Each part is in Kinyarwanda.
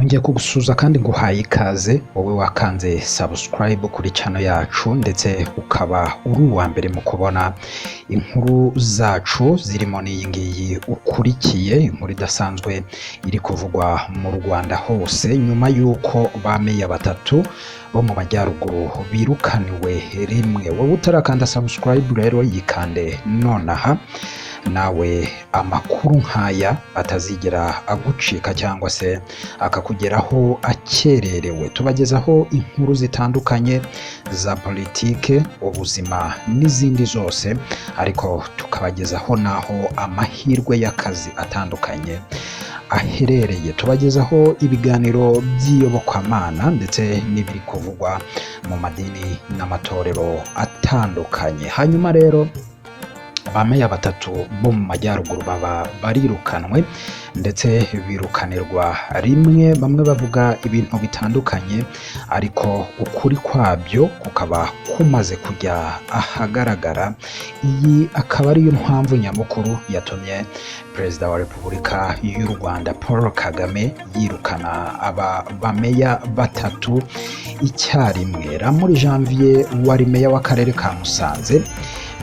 nongeye kugusuza kandi nguhaye ikaze wowe wakanze subscribe kuri channel yacu ndetse ukaba uri uwa mbere mu kubona inkuru zacu zirimo n'iyi ngiyi ukurikiye inkuru idasanzwe iri kuvugwa mu Rwanda hose nyuma y'uko ba Meya batatu bo mu majyaruguru birukaniwe rimwe. Wowe utarakanda subscribe rero yikande nonaha nawe amakuru nkaya atazigera agucika cyangwa se akakugeraho akererewe. Tubagezaho inkuru zitandukanye za politike, ubuzima n'izindi zose, ariko tukabagezaho naho amahirwe y'akazi atandukanye aherereye. Tubagezaho ibiganiro by'iyobokamana ndetse n'ibiri kuvugwa mu madini n'amatorero atandukanye. Hanyuma rero ba Meya batatu bo mu majyaruguru baba barirukanwe ndetse birukanirwa rimwe. Bamwe bavuga ibintu bitandukanye ariko ukuri kwabyo kukaba kumaze kujya ahagaragara. Iyi akaba ariyo mpamvu nyamukuru yatumye Perezida wa Repubulika y'u Rwanda Paul Kagame yirukana aba ba Meya batatu icyarimwe. Muri Janvier wari Meya w'akarere ka Musanze,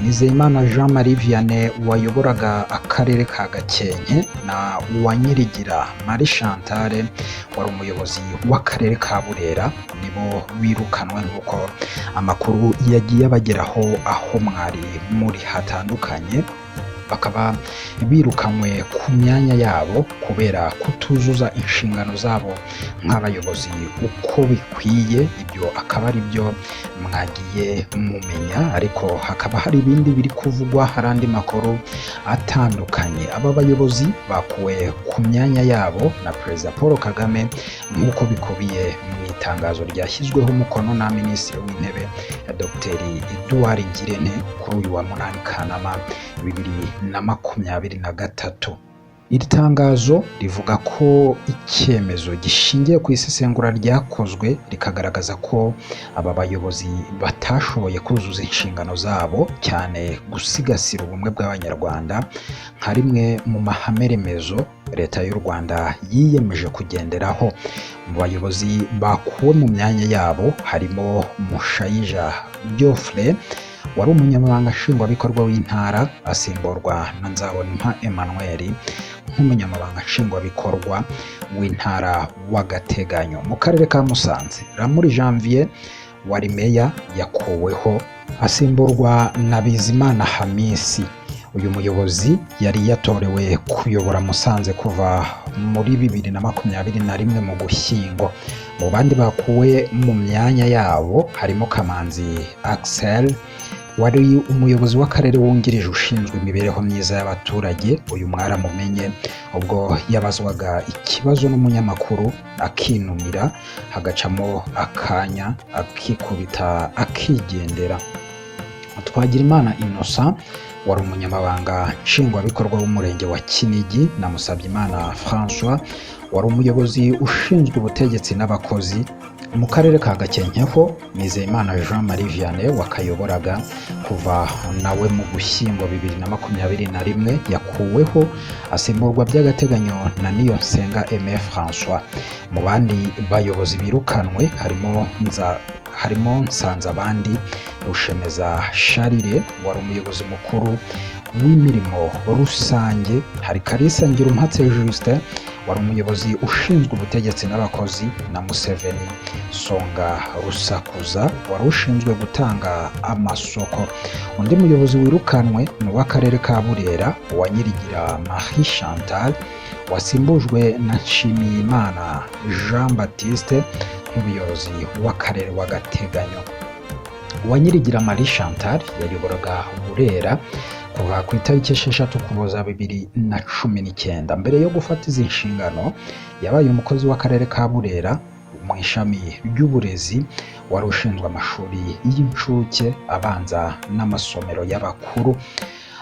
Nizeyimana Jean Marie Vianney wayoboraga akarere ka Gakenke na Uwanyirigira Marie Chantal wari umuyobozi w'akarere ka Burera nibo birukanwe nk'uko amakuru yagiye abageraho aho mwari muri hatandukanye. Bakaba birukanwe ku myanya yabo kubera kutuzuza inshingano zabo nk'abayobozi uko bikwiye. Ibyo akaba ari byo mwagiye mumenya, ariko hakaba hari ibindi biri kuvugwa, hari andi makuru atandukanye. Aba bayobozi bakuwe ku myanya yabo na Perezida Paul Kagame nk'uko bikubiye mu itangazo ryashyizweho umukono na Minisitiri w'Intebe Dr. Edouard Ngirente kuri uyu wa 8 Kanama 2023. Iri tangazo rivuga ko icyemezo gishingiye ku isesengura ryakozwe rikagaragaza ko aba bayobozi batashoboye kuzuza inshingano zabo, cyane gusigasira ubumwe bw'Abanyarwanda nka rimwe mu mahame remezo Leta y'u Rwanda yiyemeje kugenderaho. Mu bayobozi bakuwe mu myanya yabo harimo Mushayija Geoffrey wari umunyamabanga nshingwabikorwa w'intara, asimburwa na Nzabonimpa Emmanuel nk'umunyamabanga nshingwabikorwa w'intara w'agateganyo. Mu karere ka Musanze, muri Janvier wari Meya yakuweho asimburwa na Bizimana Hamisi. Uyu muyobozi yari yatorewe kuyobora Musanze kuva muri 2021 mu Gushyingo. Mu bandi bakuwe mu myanya yabo harimo Kamanzi Axel wari umuyobozi w'akarere wungirije ushinzwe imibereho myiza y'abaturage. Uyu mwaramumenye ubwo yabazwaga ikibazo n'umunyamakuru akinumira, hagacamo akanya akikubita akigendera. Twagirimana Innocent wari umunyamabanga nshingwabikorwa w'umurenge wa Kinigi na Musabyimana François wari umuyobozi ushinzwe ubutegetsi n'abakozi. Mu karere ka Gakenke ho Nizeyimana Jean Marie Vianney wakayoboraga kuva nawe mu Gushyingo 2021 yakuweho asimburwa by'agateganyo na Niyonsenga Aimé François. Mu bandi bayobozi birukanwe harimo Nsanzabandi Rushemeza Charire wari umuyobozi mukuru w'imirimo rusange. Hari Kalisa Ngirumpatse Justin wari umuyobozi ushinzwe ubutegetsi n'abakozi, na Museveni Songa Rusakuza wari ushinzwe gutanga amasoko. Undi muyobozi wirukanwe ni uw'akarere ka Burera Uwanyirigira Marie Chantal wasimbujwe na Nshimiyimana Jean Baptiste nk'umuyobozi w'akarere w'agateganyo. Uwanyirigira Marie Chantal yayoboraga Burera kuva ku itariki 6 Ukuboza 2019. Mbere yo gufata izi nshingano yabaye umukozi w'akarere ka Burera mu ishami ry'uburezi, wari ushinzwe amashuri y'incuke, abanza n'amasomero y'abakuru.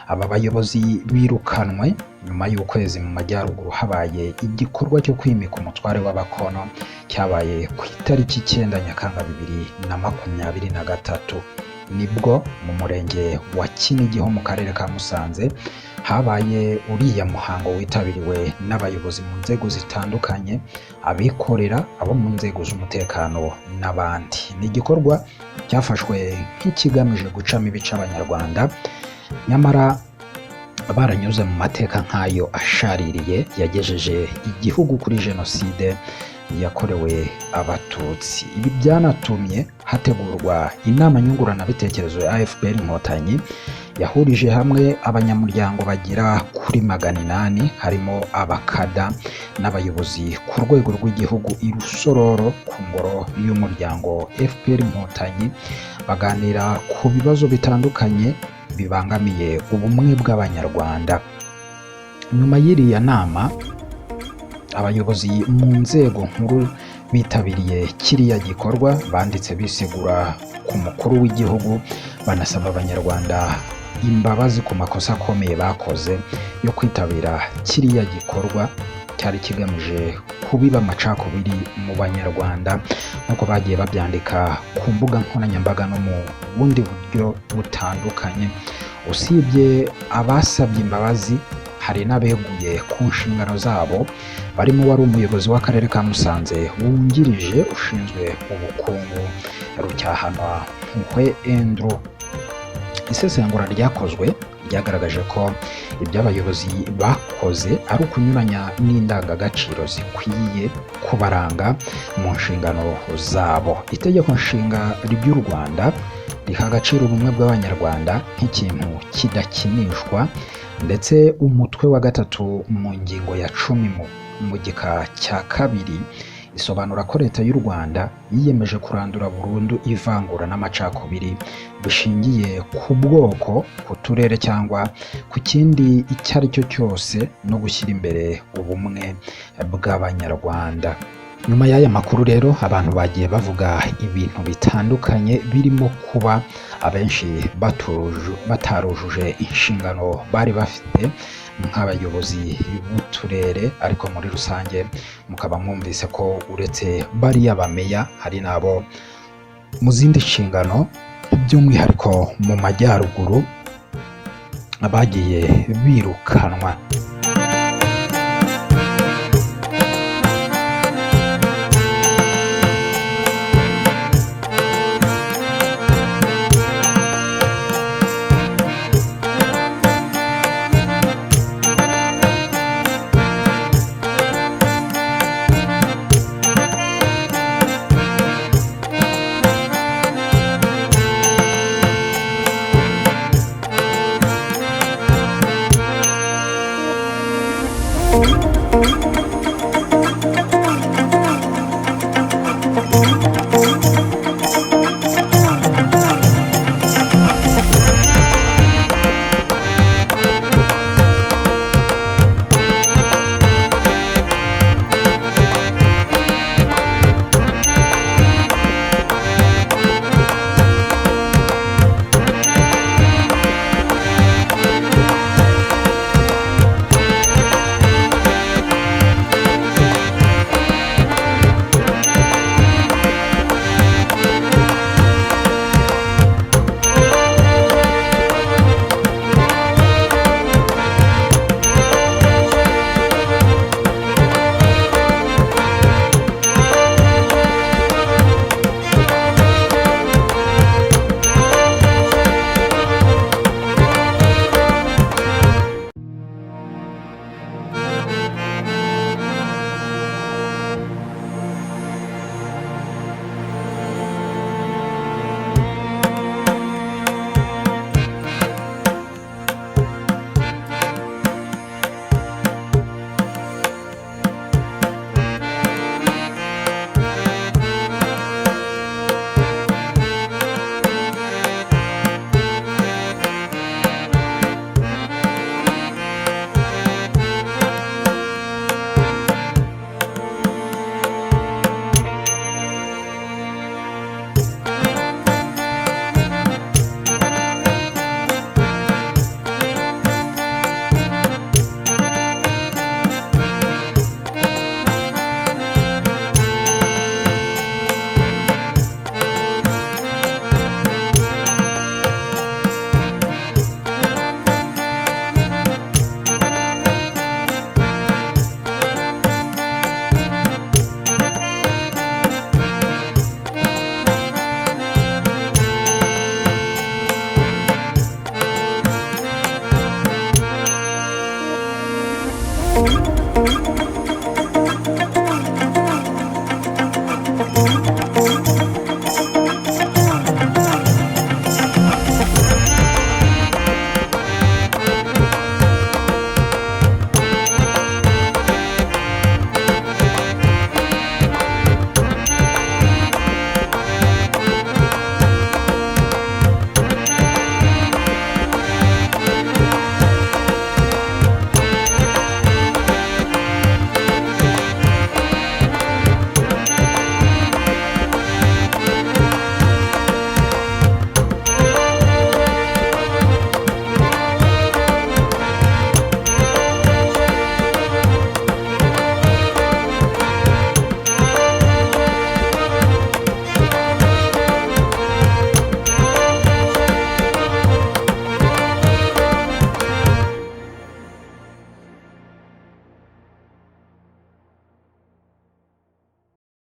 Aba bayobozi birukanwe nyuma y'ukwezi mu majyaruguru habaye igikorwa cyo kwimika umutware w'abakono cyabaye ku itariki 9 Nyakanga 2023. Nibwo mu murenge wa Kinigi ho mu karere ka Musanze habaye uriya muhango witabiriwe n'abayobozi mu nzego zitandukanye, abikorera, abo mu nzego z'umutekano n'abandi. Ni igikorwa cyafashwe nk'ikigamije gucamo ibice Abanyarwanda, nyamara baranyuze mu mateka nk'ayo ashaririye yagejeje igihugu kuri jenoside yakorewe Abatutsi. Ibi byanatumye hategurwa inama nyunguranabitekerezo ya FPR Inkotanyi yahurije hamwe abanyamuryango bagera kuri 800, harimo abakada n'abayobozi ku rwego rw'igihugu i Rusororo ku ngoro y'umuryango FPR Inkotanyi, baganira ku bibazo bitandukanye bibangamiye ubumwe bw'Abanyarwanda. Nyuma y'iriya nama, abayobozi mu nzego nkuru bitabiriye kiriya gikorwa banditse bisigura ku mukuru w'igihugu, banasaba Abanyarwanda imbabazi ku makosa akomeye bakoze yo kwitabira kiriya gikorwa cyari kigamije kubiba amacakubiri mu Banyarwanda, nk'uko bagiye babyandika ku mbuga nkoranyambaga no mu bundi buryo butandukanye. Usibye abasabye imbabazi, hari n'abeguye ku nshingano zabo, barimo wari umuyobozi w'akarere ka Musanze wungirije ushinzwe ubukungu Rucyahana Mpuhwe Andrew. Isesengura ryakozwe ryagaragaje ko ibyo abayobozi bakoze ari ukunyuranya n'indangagaciro zikwiye kubaranga mu nshingano zabo. Itegeko nshinga ry'u Rwanda riha agaciro ubumwe bw'Abanyarwanda nk'ikintu kidakinishwa, ndetse umutwe wa 3 mu ngingo ya 10 mu gika cya 2 isobanura ko leta y'u Rwanda yiyemeje kurandura burundu ivangura n'amacakubiri bishingiye ku bwoko, ku turere cyangwa ku kindi icyo ari cyo cyose, no gushyira imbere ubumwe bw'Abanyarwanda. Nyuma y'aya makuru rero, abantu bagiye bavuga ibintu bitandukanye, birimo kuba abenshi batarujuje inshingano bari bafite nk'abayobozi b'uturere, ariko muri rusange mukaba mwumvise ko uretse bariya bameya, hari nabo mu zindi nshingano, by'umwihariko mu majyaruguru, bagiye birukanwa.